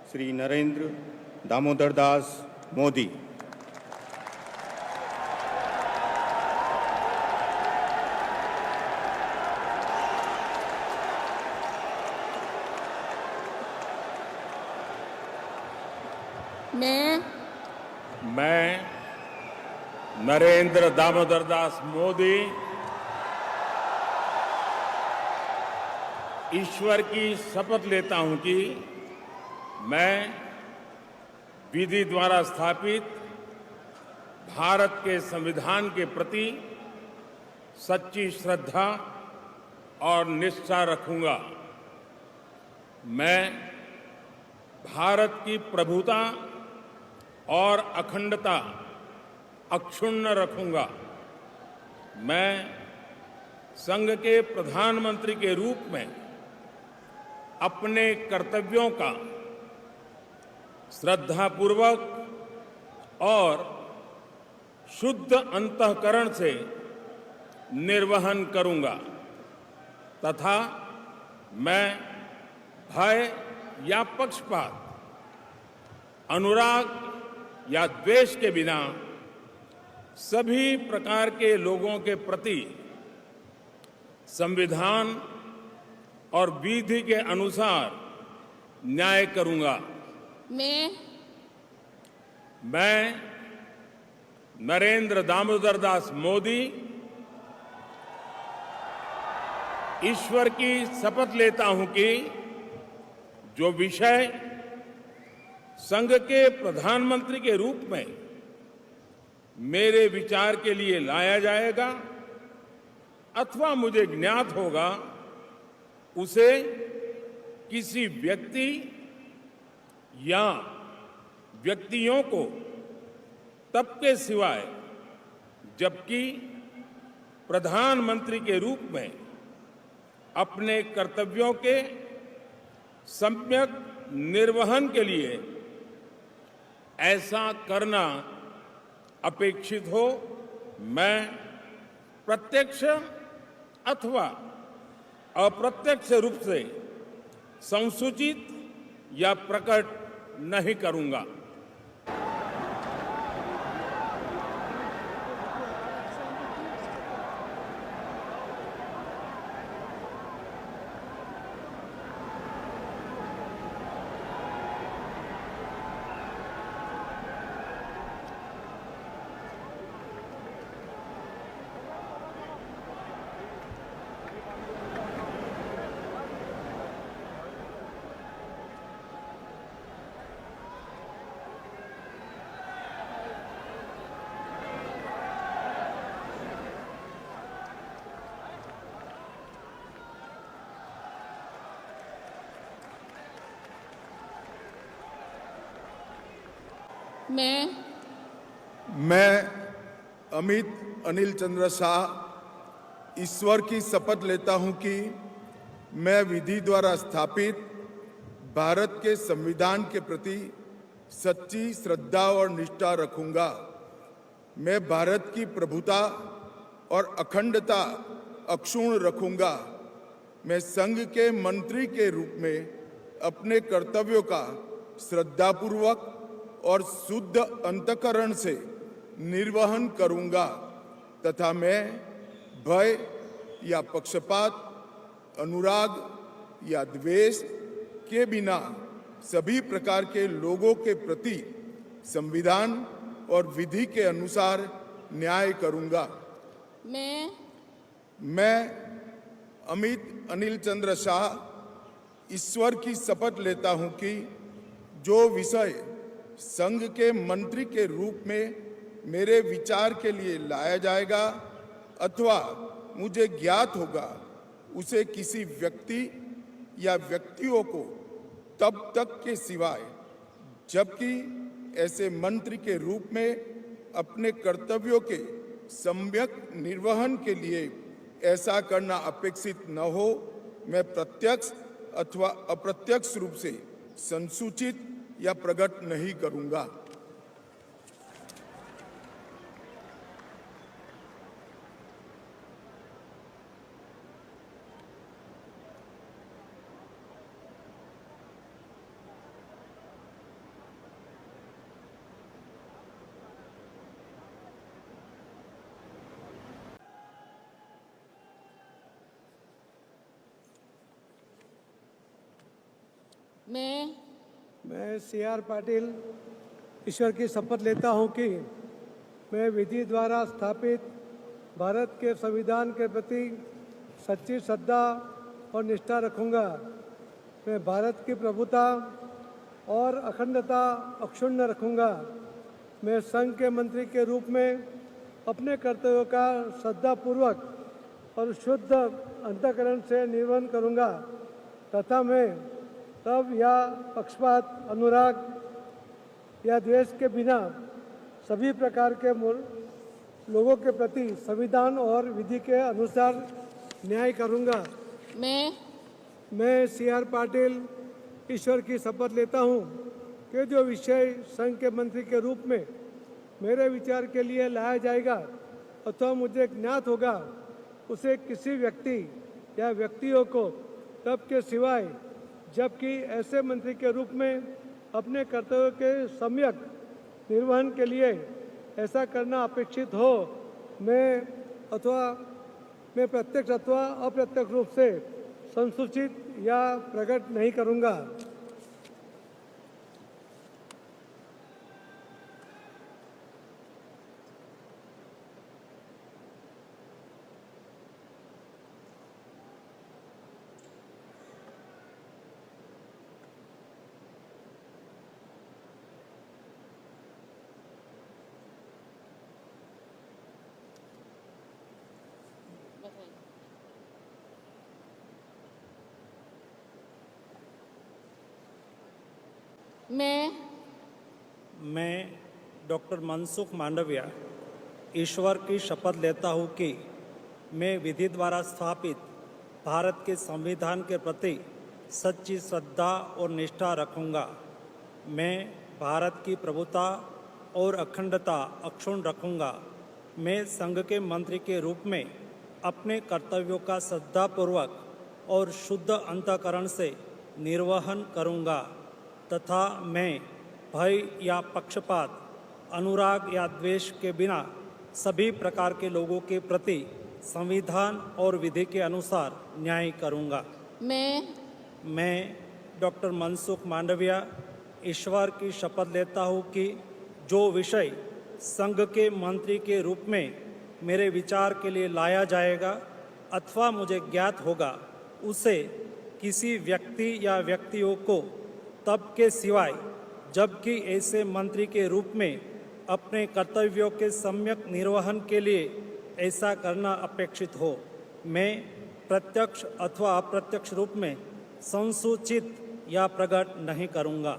श्री नरेंद्र दामोदर दास मोदी। मैं नरेंद्र दामोदर दास मोदी ईश्वर की शपथ लेता हूं कि मैं विधि द्वारा स्थापित भारत के संविधान के प्रति सच्ची श्रद्धा और निष्ठा रखूंगा। मैं भारत की प्रभुता और अखंडता अक्षुण्ण रखूंगा। मैं संघ के प्रधानमंत्री के रूप में अपने कर्तव्यों का श्रद्धापूर्वक और शुद्ध अंतःकरण से निर्वहन करूंगा तथा मैं भय या पक्षपात, अनुराग या द्वेष के बिना सभी प्रकार के लोगों के प्रति संविधान और विधि के अनुसार न्याय करूंगा। मैं नरेंद्र दामोदर दास मोदी ईश्वर की शपथ लेता हूं कि जो विषय संघ के प्रधानमंत्री के रूप में मेरे विचार के लिए लाया जाएगा अथवा मुझे ज्ञात होगा, उसे किसी व्यक्ति या व्यक्तियों को तब के सिवाय जबकि प्रधानमंत्री के रूप में अपने कर्तव्यों के सम्यक निर्वहन के लिए ऐसा करना अपेक्षित हो, मैं प्रत्यक्ष अथवा अप्रत्यक्ष रूप से संसूचित या प्रकट नहीं करूंगा। मैं अमित अनिल चंद्र शाह ईश्वर की शपथ लेता हूं कि मैं विधि द्वारा स्थापित भारत के संविधान के प्रति सच्ची श्रद्धा और निष्ठा रखूंगा। मैं भारत की प्रभुता और अखंडता अक्षुण्ण रखूंगा। मैं संघ के मंत्री के रूप में अपने कर्तव्यों का श्रद्धापूर्वक और शुद्ध अंतःकरण से निर्वहन करूंगा तथा मैं भय या पक्षपात, अनुराग या द्वेष के बिना सभी प्रकार के लोगों के प्रति संविधान और विधि के अनुसार न्याय करूंगा। मैं अमित अनिल चंद्र शाह ईश्वर की शपथ लेता हूं कि जो विषय संघ के मंत्री के रूप में मेरे विचार के लिए लाया जाएगा अथवा मुझे ज्ञात होगा, उसे किसी व्यक्ति या व्यक्तियों को तब तक के सिवाय जबकि ऐसे मंत्री के रूप में अपने कर्तव्यों के सम्यक निर्वहन के लिए ऐसा करना अपेक्षित न हो, मैं प्रत्यक्ष अथवा अप्रत्यक्ष रूप से संसूचित या प्रकट नहीं करूंगा। मैं C.R. पाटिल ईश्वर की शपथ लेता हूं कि मैं विधि द्वारा स्थापित भारत के संविधान के प्रति सच्ची श्रद्धा और निष्ठा रखूंगा। मैं भारत की प्रभुता और अखंडता अक्षुण्ण रखूंगा। मैं संघ के मंत्री के रूप में अपने कर्तव्यों का श्रद्धापूर्वक और शुद्ध अंतःकरण से निर्वहन करूंगा तथा मैं तब या पक्षपात, अनुराग या द्वेष के बिना सभी प्रकार के लोगों के प्रति संविधान और विधि के अनुसार न्याय करूंगा। मैं C.R. पाटिल ईश्वर की शपथ लेता हूं कि जो विषय संघ के मंत्री के रूप में मेरे विचार के लिए लाया जाएगा अथवा मुझे ज्ञात होगा उसे किसी व्यक्ति या व्यक्तियों को तब के सिवाय जबकि ऐसे मंत्री के रूप में अपने कर्तव्यों के सम्यक निर्वहन के लिए ऐसा करना अपेक्षित हो मैं प्रत्यक्ष अथवा अप्रत्यक्ष रूप से संसूचित या प्रकट नहीं करूंगा। मैं डॉक्टर मनसुख मांडविया ईश्वर की शपथ लेता हूँ कि मैं विधि द्वारा स्थापित भारत के संविधान के प्रति सच्ची श्रद्धा और निष्ठा रखूँगा। मैं भारत की प्रभुता और अखंडता अक्षुण्ण रखूँगा। मैं संघ के मंत्री के रूप में अपने कर्तव्यों का श्रद्धापूर्वक और शुद्ध अंतःकरण से निर्वहन करूँगा तथा मैं भय या पक्षपात, अनुराग या द्वेष के बिना सभी प्रकार के लोगों के प्रति संविधान और विधि के अनुसार न्याय करूँगा। मैं डॉक्टर मनसुख मांडविया ईश्वर की शपथ लेता हूँ कि जो विषय संघ के मंत्री के रूप में मेरे विचार के लिए लाया जाएगा अथवा मुझे ज्ञात होगा उसे किसी व्यक्ति या व्यक्तियों को तब के सिवाय जबकि ऐसे मंत्री के रूप में अपने कर्तव्यों के सम्यक निर्वहन के लिए ऐसा करना अपेक्षित हो मैं प्रत्यक्ष अथवा अप्रत्यक्ष रूप में संसूचित या प्रकट नहीं करूँगा।